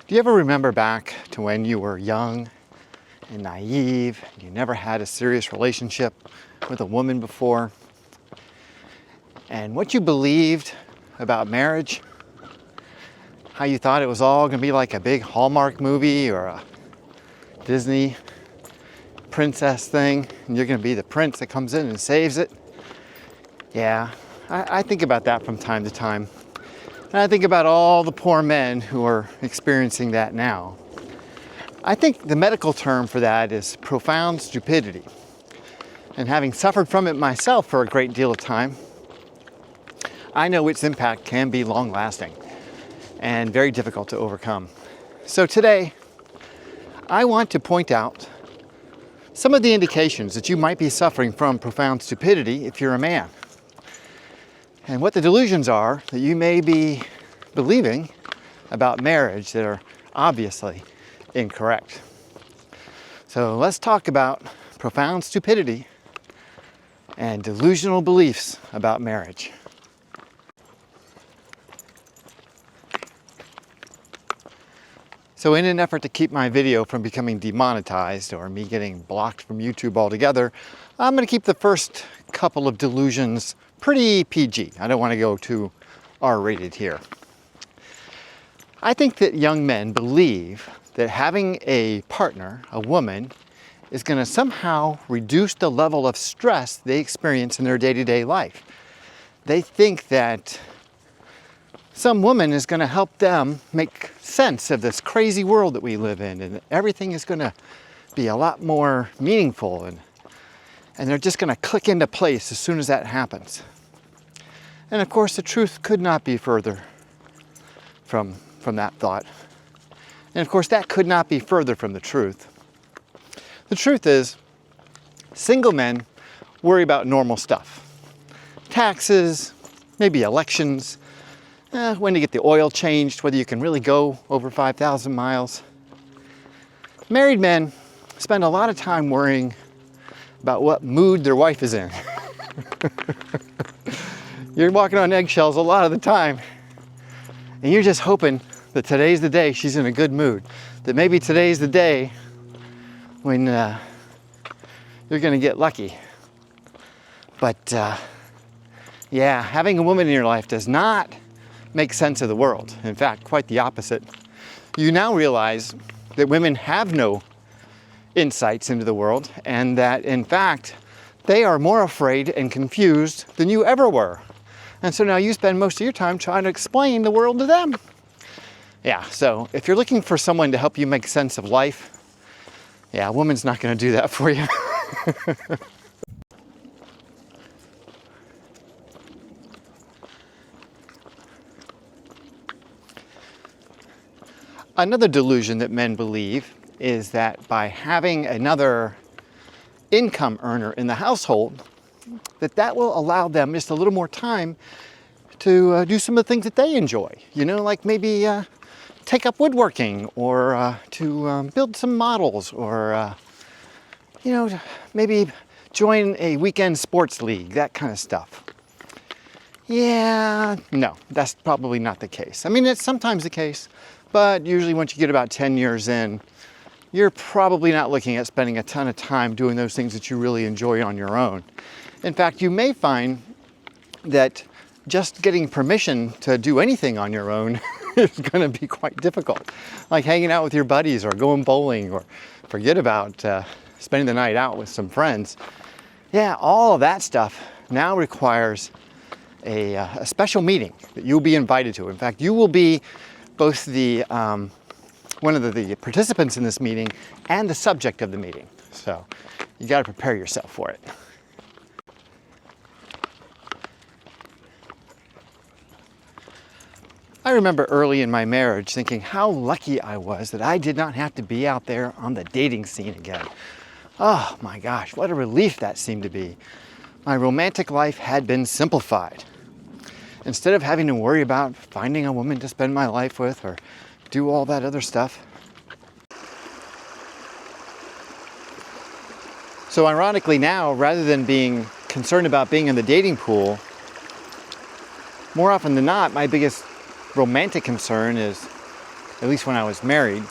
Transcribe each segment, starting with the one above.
Do you ever remember back to when you were young and naive, and you never had a serious relationship with a woman before, and what you believed about marriage, how you thought it was all going to be like a big Hallmark movie or a Disney princess thing, and you're going to be the prince that comes in and saves it? Yeah, I think about that from time to time. And I think about all the poor men who are experiencing that now. I think the medical term for that is profound stupidity. And having suffered from it myself for a great deal of time, I know its impact can be long-lasting and very difficult to overcome. So today, I want to point out some of the indications that you might be suffering from profound stupidity if you're a man, and what the delusions are that you may be believing about marriage that are obviously incorrect. So let's talk about profound stupidity and delusional beliefs about marriage. So in an effort to keep my video from becoming demonetized or me getting blocked from YouTube altogether, I'm going to keep the first couple of delusions pretty PG. I don't want to go too R-rated here. I think that young men believe that having a partner, a woman, is going to somehow reduce the level of stress they experience in their day-to-day life. They think that some woman is going to help them make sense of this crazy world that we live in, and everything is going to be a lot more meaningful, and they're just going to click into place as soon as that happens. And of course, the truth could not be further from that thought. And of course, that could not be further from the truth. The truth is, single men worry about normal stuff. Taxes, maybe elections, when to get the oil changed, whether you can really go over 5,000 miles. Married men spend a lot of time worrying about what mood their wife is in. You're walking on eggshells a lot of the time, and you're just hoping that today's the day she's in a good mood, that maybe today's the day when you're going to get lucky. But yeah, having a woman in your life does not make sense of the world. In fact, quite the opposite. You now realize that women have no insights into the world, and that in fact they are more afraid and confused than you ever were. And so now you spend most of your time trying to explain the world to them. Yeah, so if you're looking for someone to help you make sense of life, yeah, a woman's not going to do that for you. Another delusion that men believe is that by having another income earner in the household, that will allow them just a little more time to do some of the things that they enjoy. You know, like maybe take up woodworking, or to build some models, or you know, maybe join a weekend sports league, that kind of stuff. Yeah, no, that's probably not the case. I mean, it's sometimes the case, but usually once you get about 10 years in, you're probably not looking at spending a ton of time doing those things that you really enjoy on your own. In fact, you may find that just getting permission to do anything on your own is going to be quite difficult. Like hanging out with your buddies, or going bowling, or forget about spending the night out with some friends. Yeah, all of that stuff now requires a special meeting that you'll be invited to. In fact, you will be both the one of the participants in this meeting and the subject of the meeting. So you got to prepare yourself for it. I remember early in my marriage thinking how lucky I was that I did not have to be out there on the dating scene again. Oh my gosh, what a relief that seemed to be. My romantic life had been simplified. Instead of having to worry about finding a woman to spend my life with or do all that other stuff. So ironically now, rather than being concerned about being in the dating pool, more often than not, my biggest romantic concern is at least when I was married,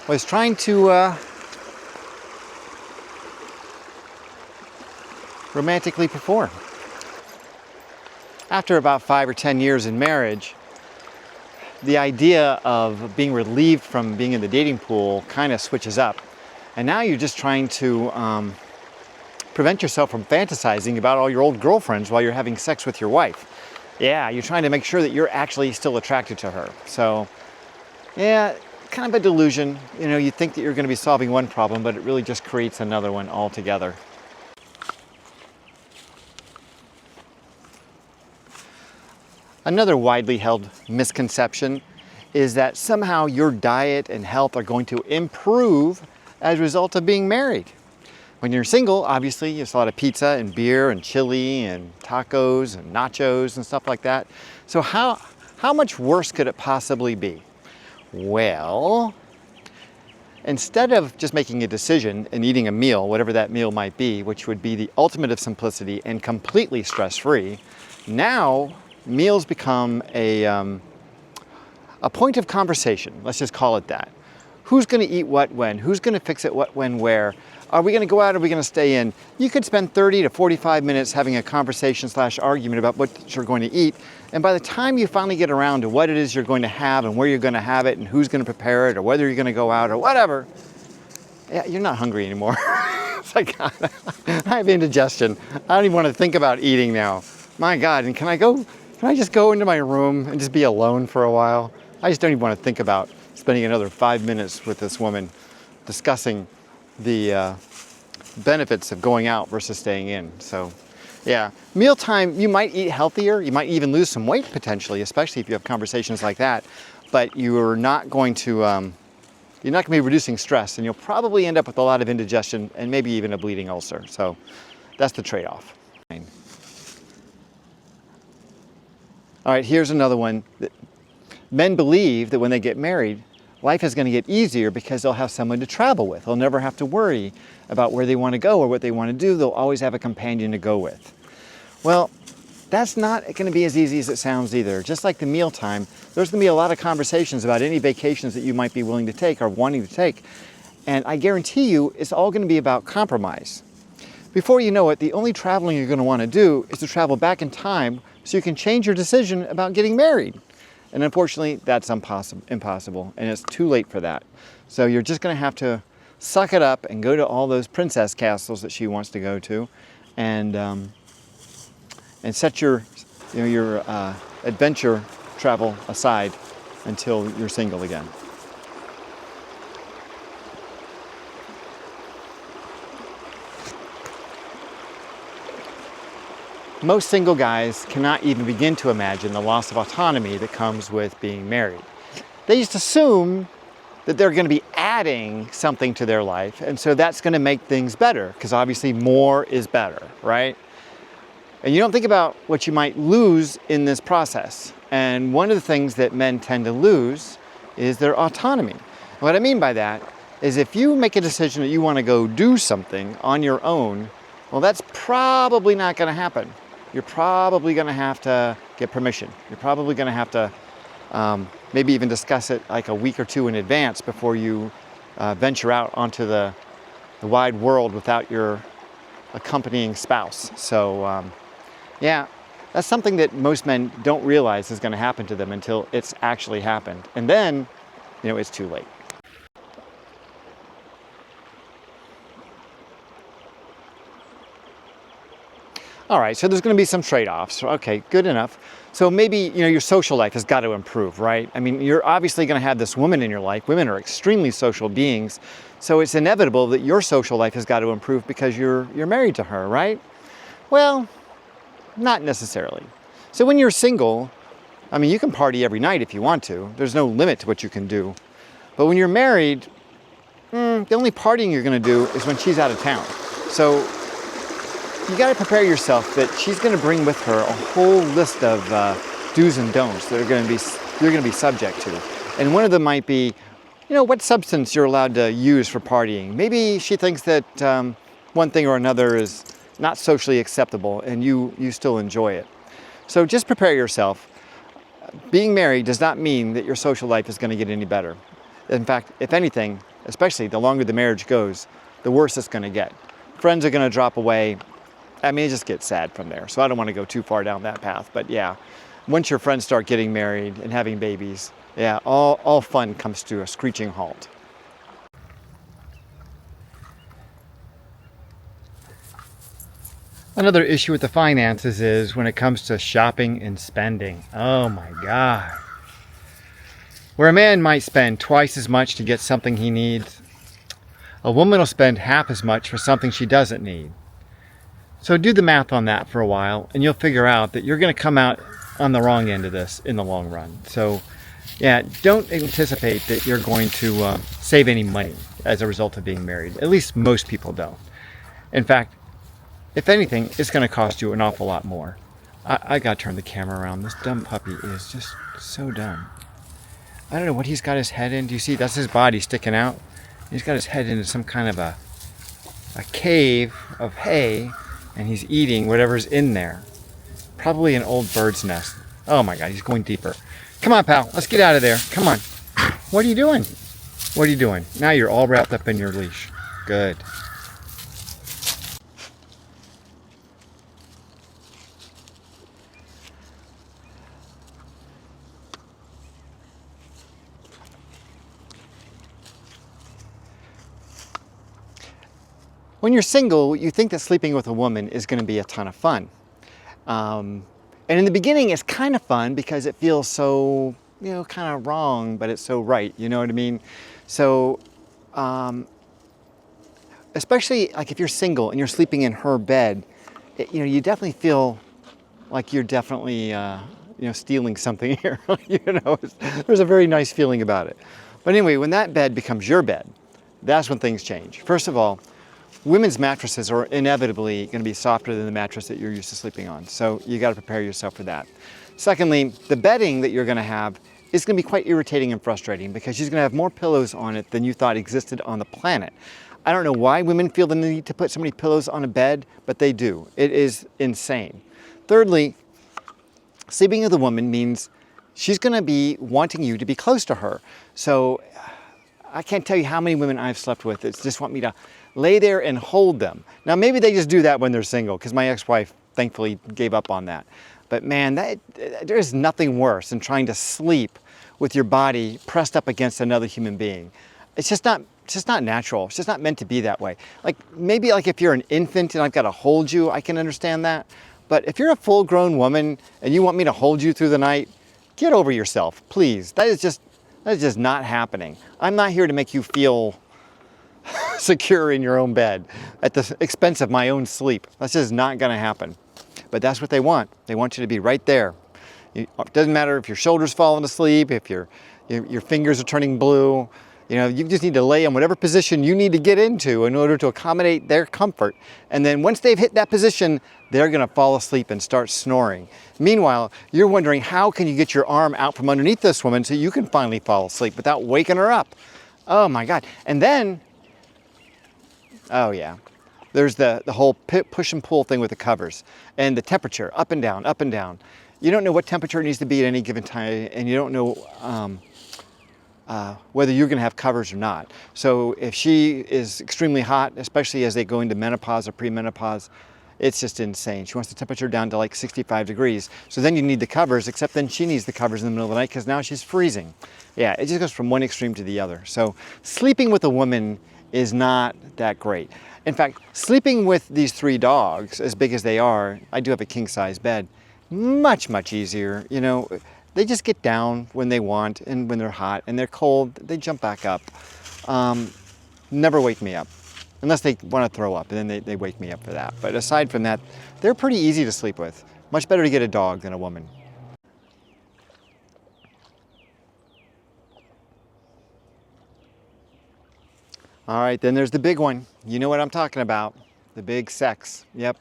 was trying to romantically perform. After about 5 or 10 years in marriage, the idea of being relieved from being in the dating pool kind of switches up. And now you're just trying to prevent yourself from fantasizing about all your old girlfriends while you're having sex with your wife. Yeah, you're trying to make sure that you're actually still attracted to her. So, yeah, kind of a delusion. You know, you think that you're going to be solving one problem, but it really just creates another one altogether. Another widely held misconception is that somehow your diet and health are going to improve as a result of being married. When you're single, obviously, there's a lot of pizza and beer and chili and tacos and nachos and stuff like that. So how much worse could it possibly be? Well, instead of just making a decision and eating a meal, whatever that meal might be, which would be the ultimate of simplicity and completely stress-free, now meals become a point of conversation. Let's just call it that. Who's going to eat what when? Who's going to fix it what, when, where? Are we going to go out or are we going to stay in? You could spend 30 to 45 minutes having a conversation / argument about what you're going to eat. And by the time you finally get around to what it is you're going to have and where you're going to have it and who's going to prepare it or whether you're going to go out or whatever, yeah, you're not hungry anymore. It's like, I have indigestion. I don't even want to think about eating now. My God, and can I just go into my room and just be alone for a while? I just don't even want to think about spending another 5 minutes with this woman discussing the benefits of going out versus staying in. So yeah, mealtime, you might eat healthier, you might even lose some weight potentially, especially if you have conversations like that, but you're not going to be reducing stress, and you'll probably end up with a lot of indigestion and maybe even a bleeding ulcer. So that's the trade-off. All right, here's another one. Men believe that when they get married, life is going to get easier because they'll have someone to travel with. They'll never have to worry about where they want to go or what they want to do. They'll always have a companion to go with. Well, that's not going to be as easy as it sounds either. Just like the mealtime, there's going to be a lot of conversations about any vacations that you might be willing to take or wanting to take. And I guarantee you, it's all going to be about compromise. Before you know it, the only traveling you're going to want to do is to travel back in time so you can change your decision about getting married. And unfortunately, that's impossible, and it's too late for that. So you're just going to have to suck it up and go to all those princess castles that she wants to go to, and set your adventure travel aside until you're single again. Most single guys cannot even begin to imagine the loss of autonomy that comes with being married. They just assume that they're going to be adding something to their life, and so that's going to make things better, because obviously more is better, right? And you don't think about what you might lose in this process. And one of the things that men tend to lose is their autonomy. What I mean by that is if you make a decision that you want to go do something on your own, well, that's probably not going to happen. You're probably going to have to get permission. You're probably going to have to maybe even discuss it like a week or two in advance before you venture out onto the wide world without your accompanying spouse. So yeah, that's something that most men don't realize is going to happen to them until it's actually happened. And then, it's too late. All right, so there's going to be some trade-offs. Okay, good enough. So maybe, your social life has got to improve, right? I mean, you're obviously going to have this woman in your life. Women are extremely social beings. So it's inevitable that your social life has got to improve because you're married to her, right? Well, not necessarily. So when you're single, I mean, you can party every night if you want to. There's no limit to what you can do. But when you're married, the only partying you're going to do is when she's out of town. So you got to prepare yourself that she's going to bring with her a whole list of do's and don'ts that you're going to be subject to. And one of them might be, what substance you're allowed to use for partying. Maybe she thinks that one thing or another is not socially acceptable and you still enjoy it. So just prepare yourself. Being married does not mean that your social life is going to get any better. In fact, if anything, especially the longer the marriage goes, the worse it's going to get. Friends are going to drop away. I mean, it just gets sad from there. So I don't want to go too far down that path. But yeah, once your friends start getting married and having babies, yeah, all fun comes to a screeching halt. Another issue with the finances is when it comes to shopping and spending. Oh my God. Where a man might spend twice as much to get something he needs, a woman will spend half as much for something she doesn't need. So do the math on that for a while and you'll figure out that you're going to come out on the wrong end of this in the long run. So yeah, don't anticipate that you're going to save any money as a result of being married. At least most people don't. In fact, if anything, it's going to cost you an awful lot more. I got to turn the camera around. This dumb puppy is just so dumb. I don't know what he's got his head in. Do you see? That's his body sticking out. He's got his head into some kind of a cave of hay, and he's eating whatever's in there. Probably an old bird's nest. Oh my God, he's going deeper. Come on, pal. Let's get out of there. Come on. What are you doing? What are you doing? Now you're all wrapped up in your leash. Good. When you're single, you think that sleeping with a woman is going to be a ton of fun. And in the beginning, it's kind of fun because it feels so, kind of wrong, but it's so right. You know what I mean? So, especially like if you're single and you're sleeping in her bed, you definitely feel like you're definitely, stealing something here. There's a very nice feeling about it. But anyway, when that bed becomes your bed, that's when things change. First of all, women's mattresses are inevitably going to be softer than the mattress that you're used to sleeping on. So you got to prepare yourself for that. Secondly, the bedding that you're going to have is going to be quite irritating and frustrating because she's going to have more pillows on it than you thought existed on the planet. I don't know why women feel the need to put so many pillows on a bed, but they do. It is insane. Thirdly, sleeping with a woman means she's going to be wanting you to be close to her. So I can't tell you how many women I've slept with that just want me to lay there and hold them. Now maybe they just do that when they're single because my ex-wife thankfully gave up on that. But man, there is nothing worse than trying to sleep with your body pressed up against another human being. It's just not natural. It's just not meant to be that way. Like maybe like if you're an infant and I've got to hold you, I can understand that. But if you're a full-grown woman and you want me to hold you through the night, get over yourself, please. That is just not happening. I'm not here to make you feel secure in your own bed at the expense of my own sleep. That's just not going to happen. But that's what they want. They want you to be right there. It doesn't matter if your shoulders falling asleep, if your fingers are turning blue. You just need to lay in whatever position you need to get into in order to accommodate their comfort. And then once they've hit that position, they're going to fall asleep and start snoring. Meanwhile, you're wondering how can you get your arm out from underneath this woman so you can finally fall asleep without waking her up. Oh my God. And then, oh yeah, there's the whole push and pull thing with the covers and the temperature, up and down, up and down. You don't know what temperature it needs to be at any given time, and you don't know whether you're going to have covers or not. So if she is extremely hot, especially as they go into menopause or premenopause, it's just insane. She wants the temperature down to like 65 degrees. So then you need the covers, except then she needs the covers in the middle of the night because now she's freezing. Yeah, it just goes from one extreme to the other. So sleeping with a woman is not that great. In fact, sleeping with these 3 dogs, as big as they are, I do have a king-size bed, much, much easier. They just get down when they want, and when they're hot and they're cold, they jump back up. Never wake me up, unless they want to throw up, and then they wake me up for that. But aside from that, they're pretty easy to sleep with. Much better to get a dog than a woman. All right, then there's the big one. You know what I'm talking about, the big sex. Yep.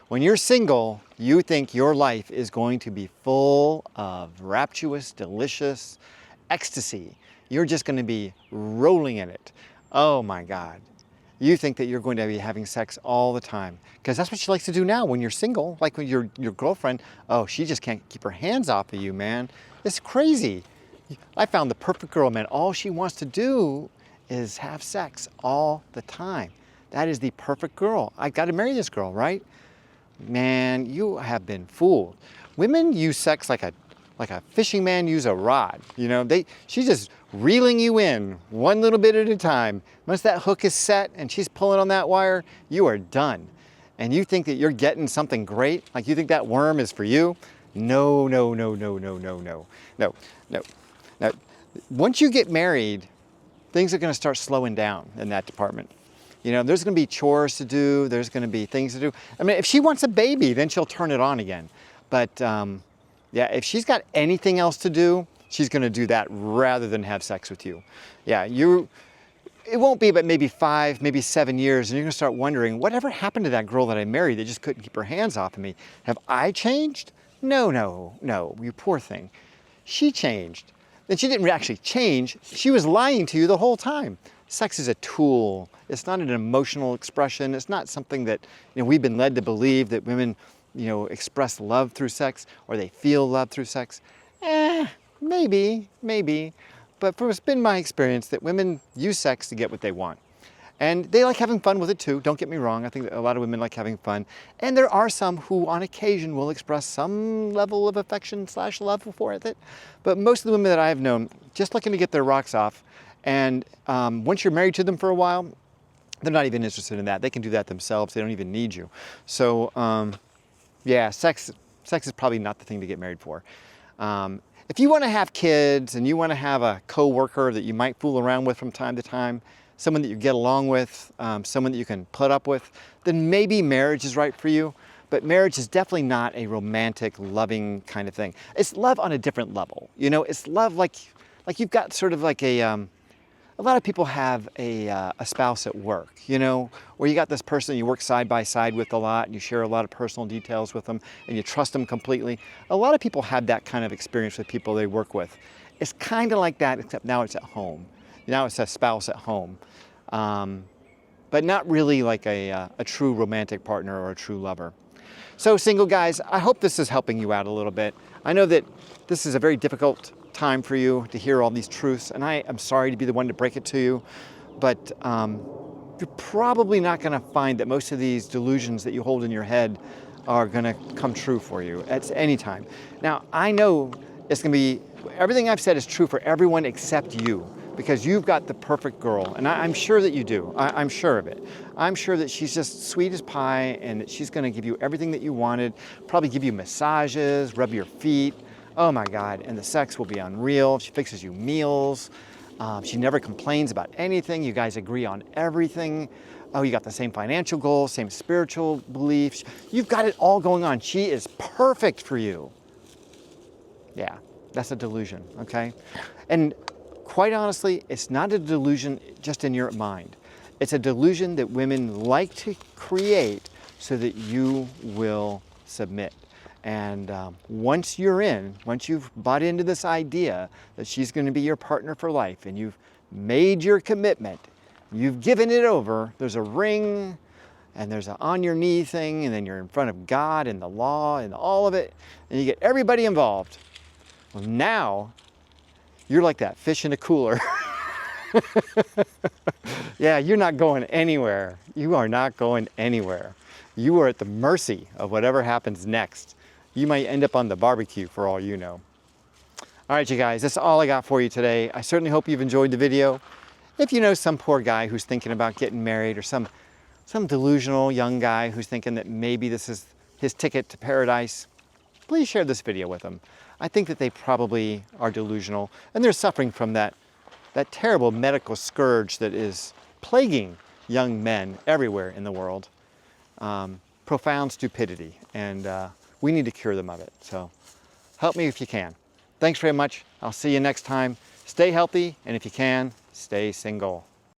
When you're single, you think your life is going to be full of rapturous, delicious ecstasy. You're just going to be rolling in it. Oh my God. You think that you're going to be having sex all the time because that's what she likes to do now when you're single, like when your girlfriend. Oh, she just can't keep her hands off of you, man. It's crazy. I found the perfect girl, man. All she wants to do is have sex all the time. That is the perfect girl. I got to marry this girl, right? Man, you have been fooled. Women use sex like a fishing man use a rod. You know, she's just reeling you in one little bit at a time. Once that hook is set and she's pulling on that wire, you are done. And you think that you're getting something great, like you think that worm is for you? No, no, no, no, no, no, no, no, no. Now, once you get married, things are going to start slowing down in that department. You know, there's going to be chores to do. There's going to be things to do. I mean, if she wants a baby, then she'll turn it on again. But yeah, if she's got anything else to do, she's going to do that rather than have sex with you. Yeah, it won't be but maybe 5, maybe 7 years, and you're going to start wondering, whatever happened to that girl that I married that just couldn't keep her hands off of me? Have I changed? No, no, no, you poor thing. She changed. And she didn't actually change. She was lying to you the whole time. Sex is a tool. It's not an emotional expression. It's not something that, you know, we've been led to believe that women, you know, express love through sex or they feel love through sex. Maybe. But it's been my experience that women use sex to get what they want. And they like having fun with it too. Don't get me wrong. I think that a lot of women like having fun. And there are some who on occasion will express some level of affection / love for it. But most of the women that I've known, just looking to get their rocks off. And once you're married to them for a while, they're not even interested in that. They can do that themselves. They don't even need you. So yeah, sex is probably not the thing to get married for. If you want to have kids and you want to have a coworker that you might fool around with from time to time, someone that you get along with, someone that you can put up with, then maybe marriage is right for you. But marriage is definitely not a romantic, loving kind of thing. It's love on a different level. You know, it's love like you've got sort of like a lot of people have a spouse at work, you know, where you got this person you work side by side with a lot and you share a lot of personal details with them and you trust them completely. A lot of people have that kind of experience with people they work with. It's kind of like that, except now it's at home. Now it's a spouse at home, but not really like a true romantic partner or a true lover. So single guys, I hope this is helping you out a little bit. I know that this is a very difficult time for you to hear all these truths, and I am sorry to be the one to break it to you, but you're probably not going to find that most of these delusions that you hold in your head are going to come true for you at any time. Now, I know it's going to be, everything I've said is true for everyone except you, because you've got the perfect girl, and I'm sure that you do. I'm sure of it. I'm sure that she's just sweet as pie, and that she's going to give you everything that you wanted, probably give you massages, rub your feet. Oh my God, and the sex will be unreal. She fixes you meals. She never complains about anything. You guys agree on everything. Oh, you got the same financial goals, same spiritual beliefs. You've got it all going on. She is perfect for you. Yeah, that's a delusion, okay? And quite honestly, it's not a delusion just in your mind. It's a delusion that women like to create so that you will submit. And once you've bought into this idea that she's going to be your partner for life and you've made your commitment, you've given it over, there's a ring and there's an on your knee thing, and then you're in front of God and the law and all of it, and you get everybody involved. Well, now you're like that fish in a cooler. Yeah, you're not going anywhere. You are not going anywhere. You are at the mercy of whatever happens next. You might end up on the barbecue for all you know. All right, you guys, that's all I got for you today. I certainly hope you've enjoyed the video. If you know some poor guy who's thinking about getting married, or some delusional young guy who's thinking that maybe this is his ticket to paradise, please share this video with them. I think that they probably are delusional, and they're suffering from that terrible medical scourge that is plaguing young men everywhere in the world. Profound stupidity, and we need to cure them of it. So help me if you can. Thanks very much. I'll see you next time. Stay healthy, and if you can, stay single.